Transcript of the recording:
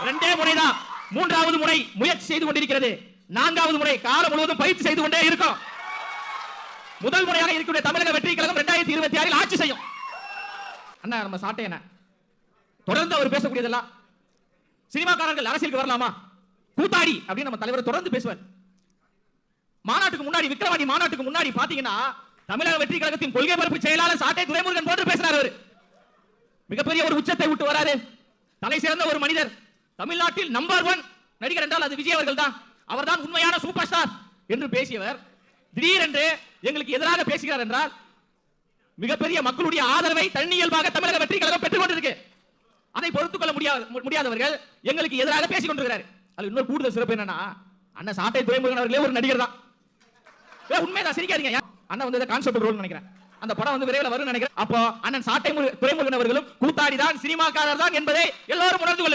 2 முறைதான். 3வது முறை முயற்சி செய்து கொண்டிருக்கிறது. 4வது முறை காலம் முழுவதும் பயிற்சி செய்து கொண்டே இருக்கும். முதல் முறையாக இருக்கிற தமிழக வெற்றி கழகம் 2026 ஆட்சி செய்யும். அண்ணா நம்ம சாட்டை என்ன தொடர்ந்து அவர் பேசக்கூடியதெல்லாம் சினிமாக்காரர்கள் அரசியலுக்கு வரலாமா கூத்தாடி அப்படின்னு நம்ம தலைவர் தொடர்ந்து பேசுவார். மாநாட்டுக்கு முன்னாடி விக்கிரவாண்டி மாநாட்டுக்கு முன்னாடி பாத்தீங்கன்னா தமிழக வெற்றி கழகத்தின் கொள்கை பரப்பு செயலாளர் சாட்டை துரைமுருகன் போன்று பேசினார். அவர் மிகப்பெரிய ஒரு உச்சத்தை விட்டு வராரு. தலை சிறந்த ஒரு மனிதர். தமிழ்நாட்டில் நம்பர் 1 நடிகர் என்றால் அது விஜய் அவர்கள் தான். அவர்தான் உண்மையான சூப்பர் ஸ்டார் என்று பேசியவர் திடீரென்று எங்களுக்கு எதிராக பேசுகிறார் என்றால் மிகப்பெரிய மக்களுடைய ஆதரவை தன்னியல்பாக தமிழக வெற்றி கழகம் பெற்றுக் கொண்டிருக்கு. அதை பொறுத்துக் கொள்ள முடியாதவர்கள் எங்களுக்கு எதிராக பேசிக் கொண்டிருக்கிறார். அது இன்னொரு கூடுதல் சிறப்பு என்னன்னா அண்ணன் சாட்டை துரைமுருகன் அவர்களே ஒரு நடிகர் தான். உண்மைதான், சிரிக்காதீங்க. அண்ணன் வந்து கான்செப்ட் ரோல் நினைக்கிறேன். அந்த படம் வந்து விரைவில் வரும் நினைக்கிறேன். அப்போ அண்ணன் சாட்டை துரைமுருகன் அவர்களும் கூத்தாடி தான் சினிமாக்காரர் தான் என்பதை எல்லாரும் உணர்ந்து கொள்ளுங்க.